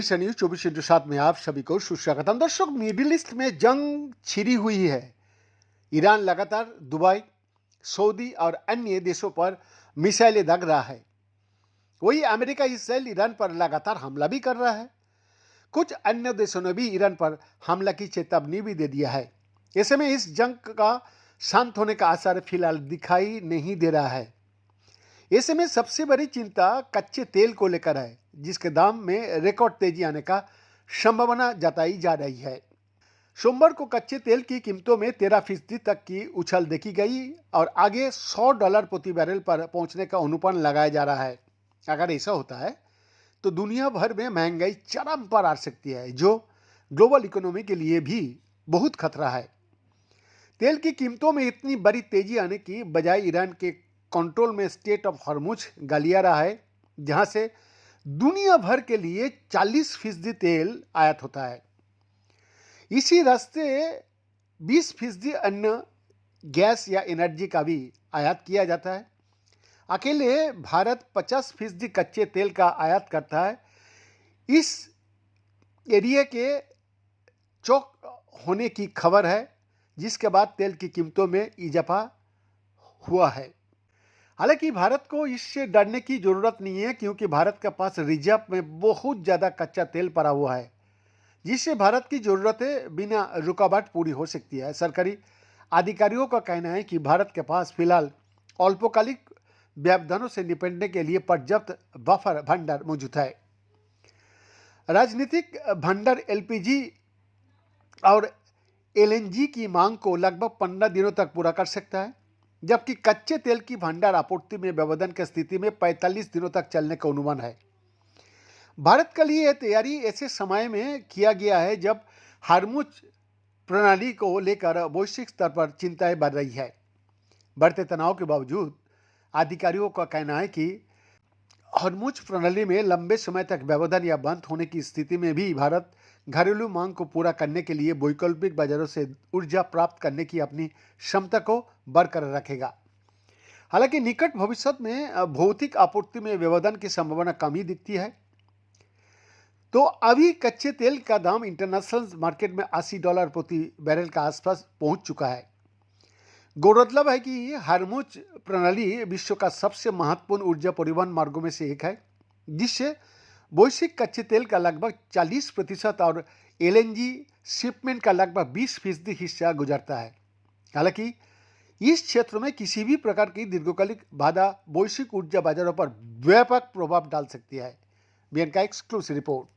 ABC news 24/7 में आप सभी को सुस्वागतम। दर्शक, मिडिल ईस्ट में जंग छिड़ी हुई है। ईरान लगातार दुबई, सऊदी और अन्य देशों पर मिसाइलें दाग रहा है। वही अमेरिका इसराइल ईरान पर लगातार हमला भी कर रहा है। कुछ अन्य देशों ने भी ईरान पर हमला की चेतावनी भी दे दिया है। ऐसे में इस जंग का शांत होने का असर फिलहाल दिखाई नहीं दे रहा है। ऐसे में सबसे बड़ी चिंता कच्चे तेल को लेकर है, जिसके दाम में रिकॉर्ड तेजी आने का संभावना जताई जा रही है। सोमवार को कच्चे तेल की कीमतों में 13% तक की उछाल देखी गई और आगे $100 प्रति बैरल पर पहुंचने का अनुमान लगाया जा रहा है। अगर ऐसा होता है तो दुनिया भर में महंगाई चरम पर आ सकती है, जो ग्लोबल इकोनॉमी के लिए भी बहुत खतरा है। तेल की कीमतों में इतनी बड़ी तेजी आने की बजाय ईरान के कंट्रोल में स्टेट ऑफ हॉर्मुज गलियारा है, जहां से दुनिया भर के लिए 40% तेल आयात होता है। इसी रास्ते 20% अन्य गैस या एनर्जी का भी आयात किया जाता है। अकेले भारत 50% कच्चे तेल का आयात करता है। इस एरिया के चौक होने की खबर है, जिसके बाद तेल की कीमतों में इजाफा हुआ है। हालांकि भारत को इससे डरने की जरूरत नहीं है, क्योंकि भारत के पास रिजर्व में बहुत ज़्यादा कच्चा तेल पड़ा हुआ है, जिससे भारत की ज़रूरतें बिना रुकावट पूरी हो सकती है। सरकारी अधिकारियों का कहना है कि भारत के पास फिलहाल अल्पकालिक व्यवधानों से निपटने के लिए पर्याप्त बफर भंडार मौजूद है। राजनीतिक भंडार एलपीजी और एलएनजी की मांग को लगभग 15 दिनों तक पूरा कर सकता है, जबकि कच्चे तेल की भंडार आपूर्ति में व्यवधान की स्थिति में 45 दिनों तक चलने का अनुमान है। भारत के लिए यह तैयारी ऐसे समय में किया गया है जब हॉर्मुज प्रणाली को लेकर वैश्विक स्तर पर चिंताएं बढ़ रही है। बढ़ते तनाव के बावजूद अधिकारियों का कहना है कि हॉर्मुज प्रणाली में लंबे समय तक व्यवधान या बंद होने की स्थिति में भी भारत घरेलू मांग को पूरा करने के लिए वैकल्पिक बाजारों से ऊर्जा प्राप्त करने की अपनी क्षमता को बरकरार रखेगा। हालांकि निकट भविष्य में भौतिक आपूर्ति में व्यवधान की संभावना कम ही दिखती है। तो अभी कच्चे तेल का दाम इंटरनेशनल मार्केट में $80 प्रति बैरल के आसपास पहुंच चुका है। गौरतलब है कि हॉर्मुज प्रणाली विश्व का सबसे महत्वपूर्ण ऊर्जा परिवहन मार्गों में से एक है, जिससे वैश्विक कच्चे तेल का लगभग 40% और एलएनजी शिपमेंट का लगभग 20% हिस्सा गुजरता है। हालांकि इस क्षेत्र में किसी भी प्रकार की दीर्घकालिक बाधा वैश्विक ऊर्जा बाजारों पर व्यापक प्रभाव डाल सकती है। बीएन का एक्सक्लूसिव रिपोर्ट।